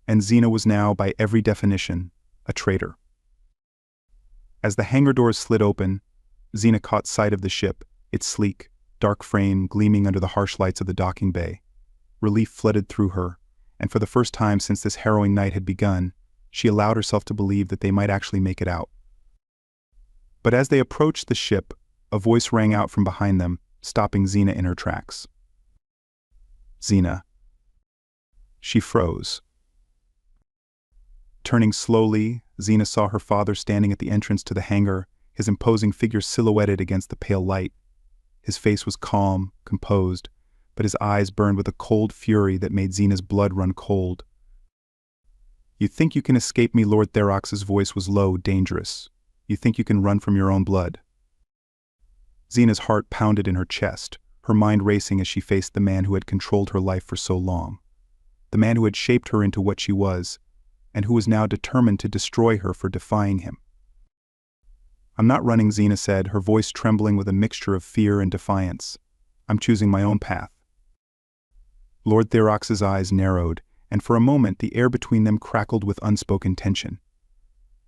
and Xena was now, by every definition, a traitor. As the hangar doors slid open, Xena caught sight of the ship, its sleek, dark frame gleaming under the harsh lights of the docking bay. Relief flooded through her, and for the first time since this harrowing night had begun, she allowed herself to believe that they might actually make it out. But as they approached the ship, a voice rang out from behind them, stopping Xena in her tracks. Xena. She froze. Turning slowly, Xena saw her father standing at the entrance to the hangar, his imposing figure silhouetted against the pale light. His face was calm, composed, but his eyes burned with a cold fury that made Xena's blood run cold. You think you can escape me? Lord Therox's voice was low, dangerous. You think you can run from your own blood? Xena's heart pounded in her chest, her mind racing as she faced the man who had controlled her life for so long. The man who had shaped her into what she was, and who was now determined to destroy her for defying him. I'm not running, Xena said, her voice trembling with a mixture of fear and defiance. I'm choosing my own path. Lord Therox's eyes narrowed, and for a moment the air between them crackled with unspoken tension.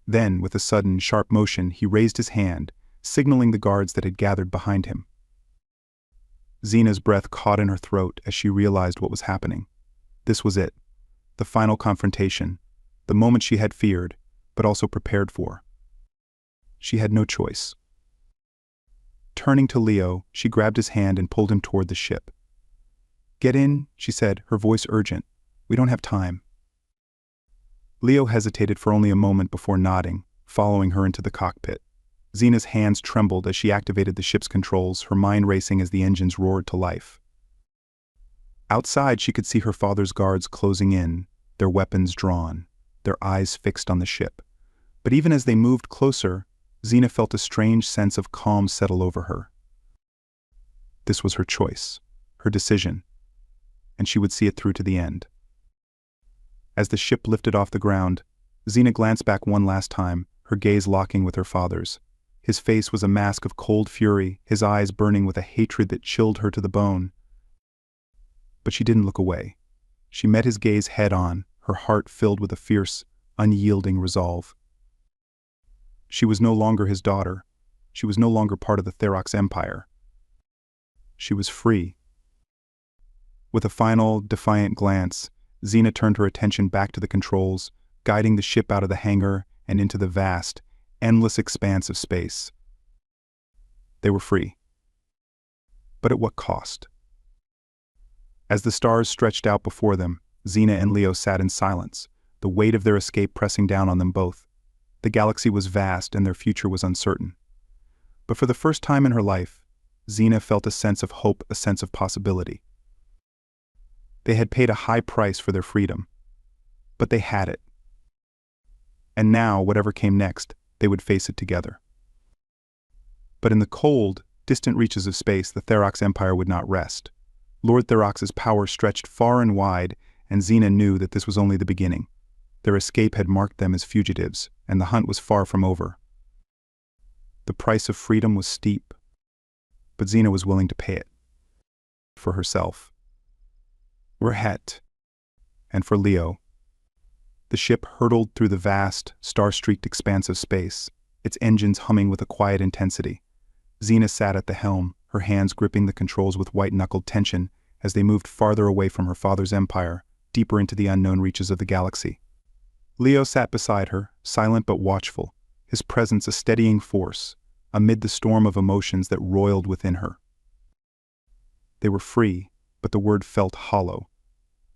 Then, with a sudden, sharp motion, he raised his hand, signaling the guards that had gathered behind him. Xena's breath caught in her throat as she realized what was happening. This was it, the final confrontation, the moment she had feared, but also prepared for. She had no choice. Turning to Leo, she grabbed his hand and pulled him toward the ship. Get in, she said, her voice urgent. We don't have time. Leo hesitated for only a moment before nodding, following her into the cockpit. Xena's hands trembled as she activated the ship's controls, her mind racing as the engines roared to life. Outside, she could see her father's guards closing in, their weapons drawn, their eyes fixed on the ship. But even as they moved closer, Xena felt a strange sense of calm settle over her. This was her choice, her decision, and she would see it through to the end. As the ship lifted off the ground, Xena glanced back one last time, her gaze locking with her father's. His face was a mask of cold fury, his eyes burning with a hatred that chilled her to the bone. But she didn't look away. She met his gaze head-on, her heart filled with a fierce, unyielding resolve. She was no longer his daughter. She was no longer part of the Therox Empire. She was free. With a final, defiant glance, Xena turned her attention back to the controls, guiding the ship out of the hangar and into the vast, endless expanse of space. They were free. But at what cost? As the stars stretched out before them, Xena and Leo sat in silence, the weight of their escape pressing down on them both. The galaxy was vast and their future was uncertain. But for the first time in her life, Xena felt a sense of hope, a sense of possibility. They had paid a high price for their freedom, but they had it. And now, whatever came next, they would face it together. But in the cold, distant reaches of space, the Therox Empire would not rest. Lord Therox's power stretched far and wide, and Xena knew that this was only the beginning. Their escape had marked them as fugitives, and the hunt was far from over. The price of freedom was steep, but Xena was willing to pay it. For herself. Rahet. And for Leo. The ship hurtled through the vast, star-streaked expanse of space, its engines humming with a quiet intensity. Xena sat at the helm, her hands gripping the controls with white-knuckled tension as they moved farther away from her father's empire, deeper into the unknown reaches of the galaxy. Leo sat beside her, silent but watchful, his presence a steadying force, amid the storm of emotions that roiled within her. They were free, but the word felt hollow.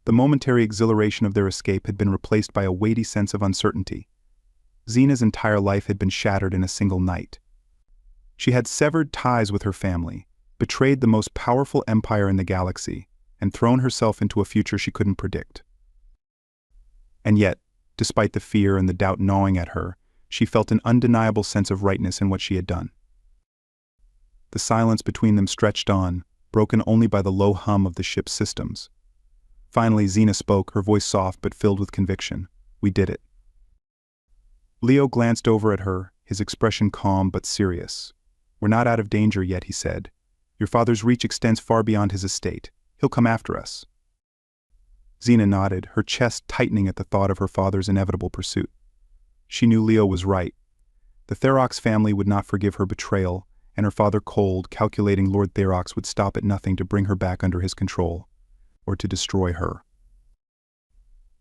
The momentary exhilaration of their escape had been replaced by a weighty sense of uncertainty. Xena's entire life had been shattered in a single night. She had severed ties with her family, betrayed the most powerful empire in the galaxy, and thrown herself into a future she couldn't predict. And yet, despite the fear and the doubt gnawing at her, she felt an undeniable sense of rightness in what she had done. The silence between them stretched on, broken only by the low hum of the ship's systems. Finally, Xena spoke, her voice soft but filled with conviction. "We did it." Leo glanced over at her, his expression calm but serious. "We're not out of danger yet," he said. "Your father's reach extends far beyond his estate. He'll come after us." Xena nodded, her chest tightening at the thought of her father's inevitable pursuit. She knew Leo was right. The Therox family would not forgive her betrayal, and her father, cold, calculating Lord Therox, would stop at nothing to bring her back under his control, or to destroy her.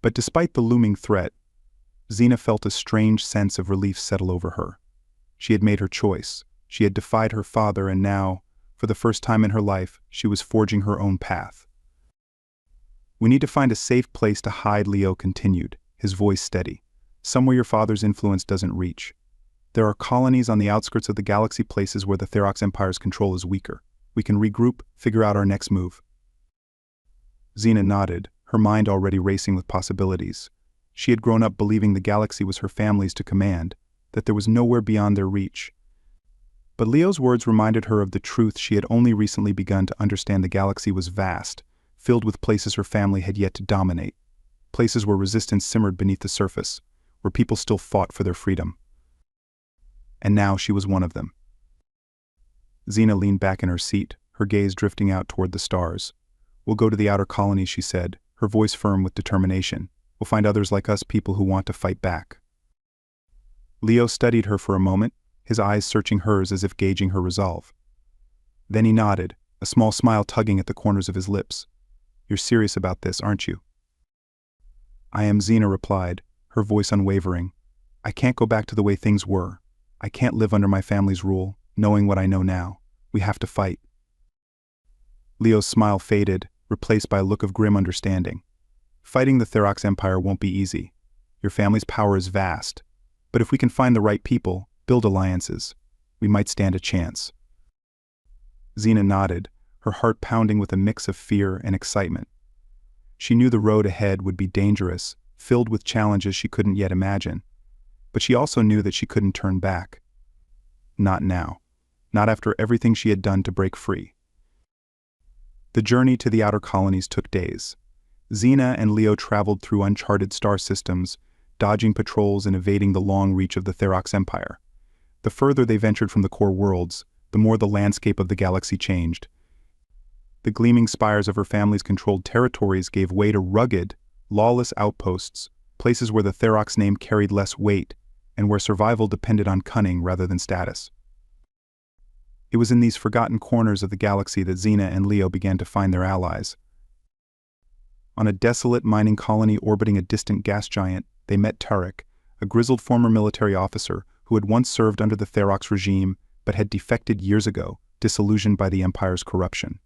But despite the looming threat, Xena felt a strange sense of relief settle over her. She had made her choice. She had defied her father, and now, for the first time in her life, she was forging her own path. "We need to find a safe place to hide," Leo continued, his voice steady. "Somewhere your father's influence doesn't reach. There are colonies on the outskirts of the galaxy, places where the Therox Empire's control is weaker. We can regroup, figure out our next move." Xena nodded, her mind already racing with possibilities. She had grown up believing the galaxy was her family's to command, that there was nowhere beyond their reach. But Leo's words reminded her of the truth she had only recently begun to understand: the galaxy was vast, filled with places her family had yet to dominate, places where resistance simmered beneath the surface, where people still fought for their freedom. And now she was one of them. Xena leaned back in her seat, her gaze drifting out toward the stars. "We'll go to the outer colonies," she said, her voice firm with determination. "We'll find others like us, people who want to fight back." Leo studied her for a moment, his eyes searching hers as if gauging her resolve. Then he nodded, a small smile tugging at the corners of his lips. "You're serious about this, aren't you?" "I am," Xena replied, her voice unwavering. "I can't go back to the way things were. I can't live under my family's rule, knowing what I know now. We have to fight." Leo's smile faded, replaced by a look of grim understanding. "Fighting the Therox Empire won't be easy. Your family's power is vast, but if we can find the right people, build alliances, we might stand a chance." Xena nodded, her heart pounding with a mix of fear and excitement. She knew the road ahead would be dangerous, filled with challenges she couldn't yet imagine, but she also knew that she couldn't turn back. Not now. Not after everything she had done to break free. The journey to the outer colonies took days. Xena and Leo traveled through uncharted star systems, dodging patrols and evading the long reach of the Therox Empire. The further they ventured from the core worlds, the more the landscape of the galaxy changed. The gleaming spires of her family's controlled territories gave way to rugged, lawless outposts, places where the Therox name carried less weight, and where survival depended on cunning rather than status. It was in these forgotten corners of the galaxy that Xena and Leo began to find their allies. On a desolate mining colony orbiting a distant gas giant, they met Tarek, a grizzled former military officer who had once served under the Therox regime but had defected years ago, disillusioned by the Empire's corruption.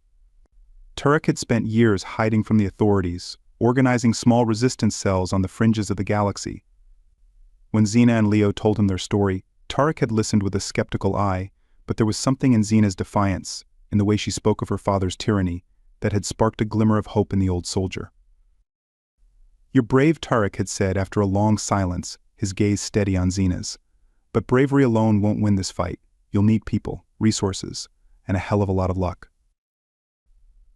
Tarek had spent years hiding from the authorities, organizing small resistance cells on the fringes of the galaxy. When Xena and Leo told him their story, Tarek had listened with a skeptical eye, but there was something in Xena's defiance, in the way she spoke of her father's tyranny, that had sparked a glimmer of hope in the old soldier. "You're brave," Tarek had said after a long silence, his gaze steady on Xena's. "But bravery alone won't win this fight. You'll need people, resources, and a hell of a lot of luck."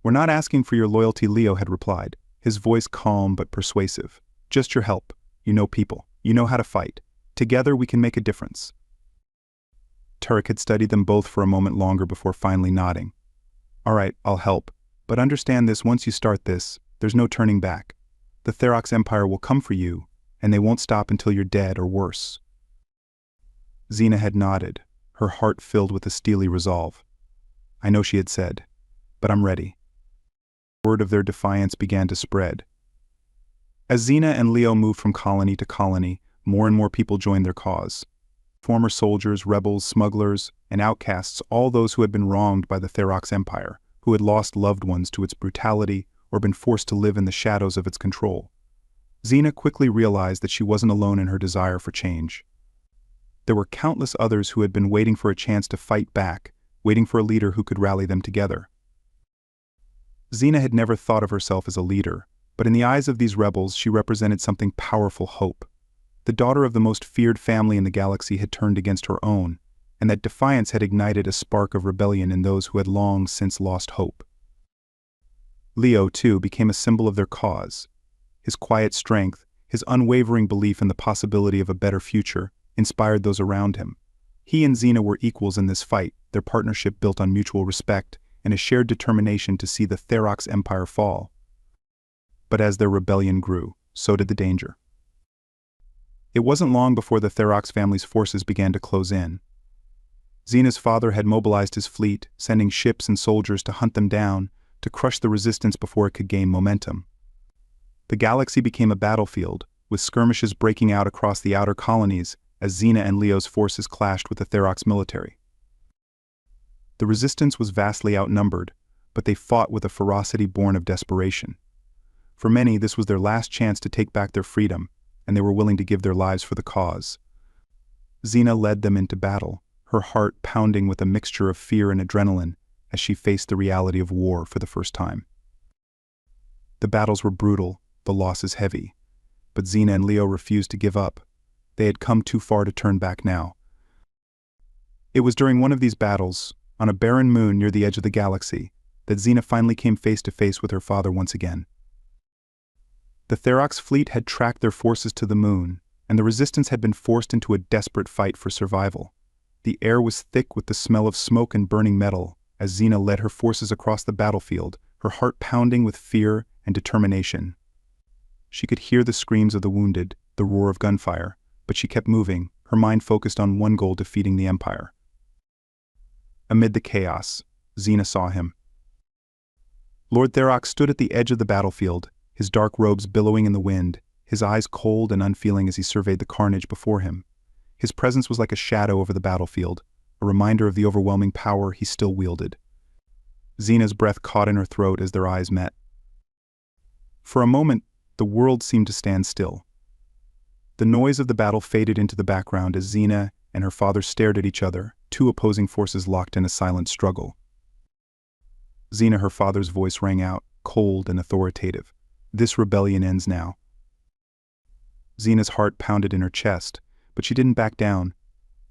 "We're not asking for your loyalty," Leo had replied, his voice calm but persuasive. "Just your help. You know people. You know how to fight. Together we can make a difference." Tarek had studied them both for a moment longer before finally nodding. "All right, I'll help. But understand this, once you start this, there's no turning back. The Therox Empire will come for you, and they won't stop until you're dead or worse." Xena had nodded, her heart filled with a steely resolve. "I know," she had said, "but I'm ready." Word of their defiance began to spread. As Xena and Leo moved from colony to colony, more and more people joined their cause. Former soldiers, rebels, smugglers, and outcasts, all those who had been wronged by the Therox Empire, who had lost loved ones to its brutality or been forced to live in the shadows of its control. Xena quickly realized that she wasn't alone in her desire for change. There were countless others who had been waiting for a chance to fight back, waiting for a leader who could rally them together. Xena had never thought of herself as a leader, but in the eyes of these rebels she represented something powerful: hope. The daughter of the most feared family in the galaxy had turned against her own, and that defiance had ignited a spark of rebellion in those who had long since lost hope. Leo, too, became a symbol of their cause. His quiet strength, his unwavering belief in the possibility of a better future, inspired those around him. He and Xena were equals in this fight, their partnership built on mutual respect and a shared determination to see the Therox Empire fall. But as their rebellion grew, so did the danger. It wasn't long before the Therox family's forces began to close in. Xena's father had mobilized his fleet, sending ships and soldiers to hunt them down, to crush the resistance before it could gain momentum. The galaxy became a battlefield, with skirmishes breaking out across the outer colonies as Xena and Leo's forces clashed with the Therox military. The resistance was vastly outnumbered, but they fought with a ferocity born of desperation. For many, this was their last chance to take back their freedom, and they were willing to give their lives for the cause. Xena led them into battle, her heart pounding with a mixture of fear and adrenaline as she faced the reality of war for the first time. The battles were brutal, the losses heavy, but Xena and Leo refused to give up. They had come too far to turn back now. It was during one of these battles, on a barren moon near the edge of the galaxy, that Xena finally came face to face with her father once again. The Therox fleet had tracked their forces to the moon, and the resistance had been forced into a desperate fight for survival. The air was thick with the smell of smoke and burning metal as Xena led her forces across the battlefield, her heart pounding with fear and determination. She could hear the screams of the wounded, the roar of gunfire, but she kept moving, her mind focused on one goal: defeating the Empire. Amid the chaos, Xena saw him. Lord Therox stood at the edge of the battlefield, his dark robes billowing in the wind, his eyes cold and unfeeling as he surveyed the carnage before him. His presence was like a shadow over the battlefield, a reminder of the overwhelming power he still wielded. Xena's breath caught in her throat as their eyes met. For a moment, the world seemed to stand still. The noise of the battle faded into the background as Xena and her father stared at each other, two opposing forces locked in a silent struggle. Xena, her father's voice rang out, cold and authoritative. "This rebellion ends now." Xena's heart pounded in her chest, but she didn't back down.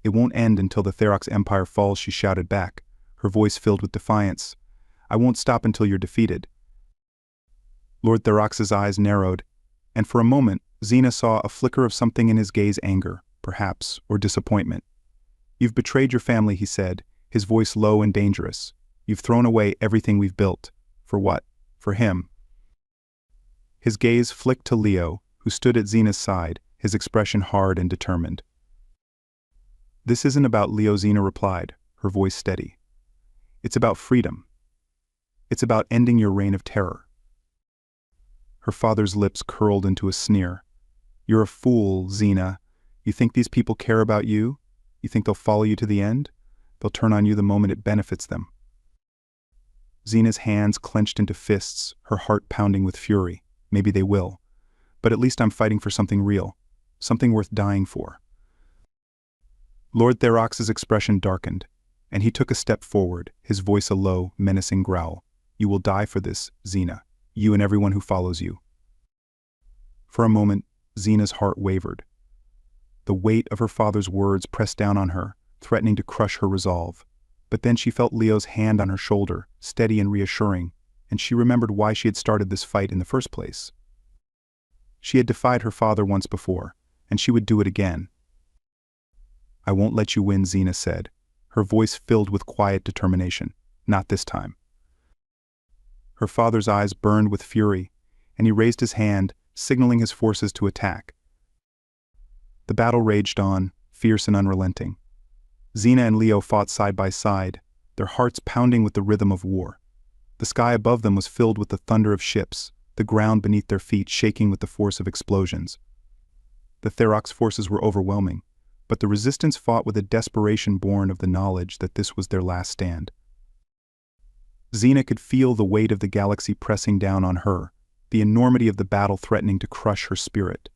"It won't end until the Therox Empire falls," she shouted back, her voice filled with defiance. "I won't stop until you're defeated." Lord Therox's eyes narrowed, and for a moment, Xena saw a flicker of something in his gaze, anger, perhaps, or disappointment. "You've betrayed your family," he said, his voice low and dangerous. "You've thrown away everything we've built. For what? For him." His gaze flicked to Leo, who stood at Xena's side, his expression hard and determined. "This isn't about Leo," Xena replied, her voice steady. "It's about freedom. It's about ending your reign of terror." Her father's lips curled into a sneer. "You're a fool, Xena. You think these people care about you? You think they'll follow you to the end? They'll turn on you the moment it benefits them." Xena's hands clenched into fists, her heart pounding with fury. "Maybe they will. But at least I'm fighting for something real, something worth dying for." Lord Therox's expression darkened, and he took a step forward, his voice a low, menacing growl. "You will die for this, Xena. You and everyone who follows you." For a moment, Xena's heart wavered. The weight of her father's words pressed down on her, threatening to crush her resolve. But then she felt Leo's hand on her shoulder, steady and reassuring, and she remembered why she had started this fight in the first place. She had defied her father once before, and she would do it again. "I won't let you win," Xena said, her voice filled with quiet determination. "Not this time." Her father's eyes burned with fury, and he raised his hand, signaling his forces to attack. The battle raged on, fierce and unrelenting. Xena and Leo fought side by side, their hearts pounding with the rhythm of war. The sky above them was filled with the thunder of ships, the ground beneath their feet shaking with the force of explosions. The Therox forces were overwhelming, but the resistance fought with a desperation born of the knowledge that this was their last stand. Xena could feel the weight of the galaxy pressing down on her, the enormity of the battle threatening to crush her spirit.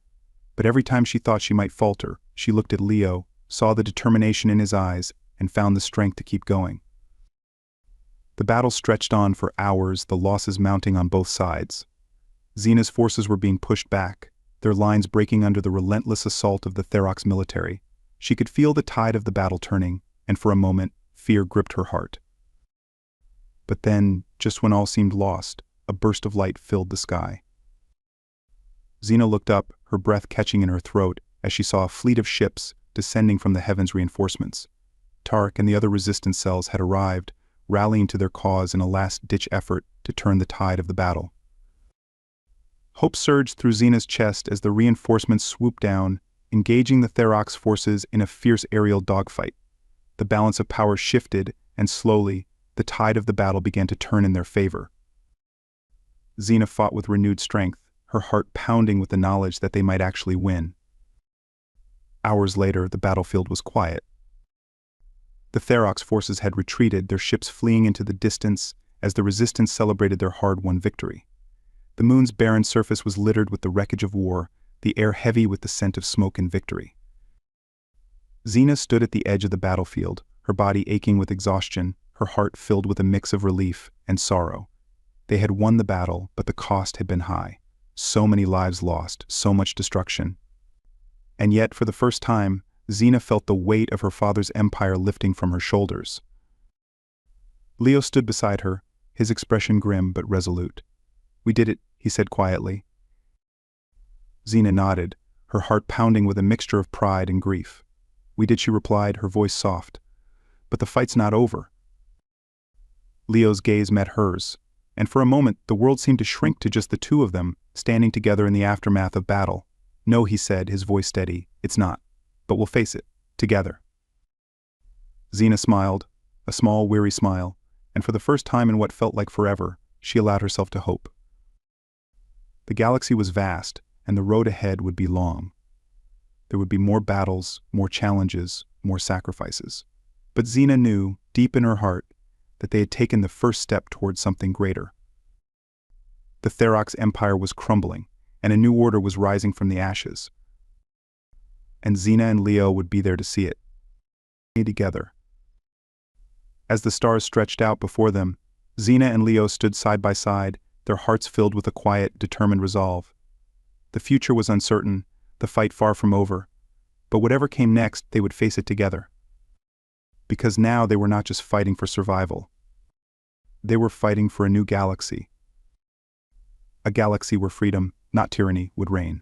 But every time she thought she might falter, she looked at Leo, saw the determination in his eyes, and found the strength to keep going. The battle stretched on for hours, the losses mounting on both sides. Xena's forces were being pushed back, their lines breaking under the relentless assault of the Therox military. She could feel the tide of the battle turning, and for a moment, fear gripped her heart. But then, just when all seemed lost, a burst of light filled the sky. Xena looked up, her breath catching in her throat, as she saw a fleet of ships descending from the heavens' reinforcements. Tark and the other resistance cells had arrived, rallying to their cause in a last-ditch effort to turn the tide of the battle. Hope surged through Xena's chest as the reinforcements swooped down, engaging the Therox forces in a fierce aerial dogfight. The balance of power shifted, and slowly, the tide of the battle began to turn in their favor. Xena fought with renewed strength, her heart pounding with the knowledge that they might actually win. Hours later, the battlefield was quiet. The Therox forces had retreated, their ships fleeing into the distance as the resistance celebrated their hard-won victory. The moon's barren surface was littered with the wreckage of war, the air heavy with the scent of smoke and victory. Xena stood at the edge of the battlefield, her body aching with exhaustion, her heart filled with a mix of relief and sorrow. They had won the battle, but the cost had been high. So many lives lost, so much destruction. And yet, for the first time, Xena felt the weight of her father's empire lifting from her shoulders. Leo stood beside her, his expression grim but resolute. "We did it," he said quietly. Xena nodded, her heart pounding with a mixture of pride and grief. "We did," she replied, her voice soft. "But the fight's not over." Leo's gaze met hers, and for a moment the world seemed to shrink to just the two of them, standing together in the aftermath of battle. "No," he said, his voice steady, "it's not. But we'll face it, together." Xena smiled, a small, weary smile, and for the first time in what felt like forever, she allowed herself to hope. The galaxy was vast, and the road ahead would be long. There would be more battles, more challenges, more sacrifices. But Xena knew, deep in her heart, that they had taken the first step towards something greater. The Therox Empire was crumbling, and a new order was rising from the ashes. and Xena and Leo would be there to see it. Together. As the stars stretched out before them, Xena and Leo stood side by side, their hearts filled with a quiet, determined resolve. The future was uncertain, the fight far from over, but whatever came next, they would face it together. Because now they were not just fighting for survival. They were fighting for a new galaxy. A galaxy where freedom, not tyranny, would reign.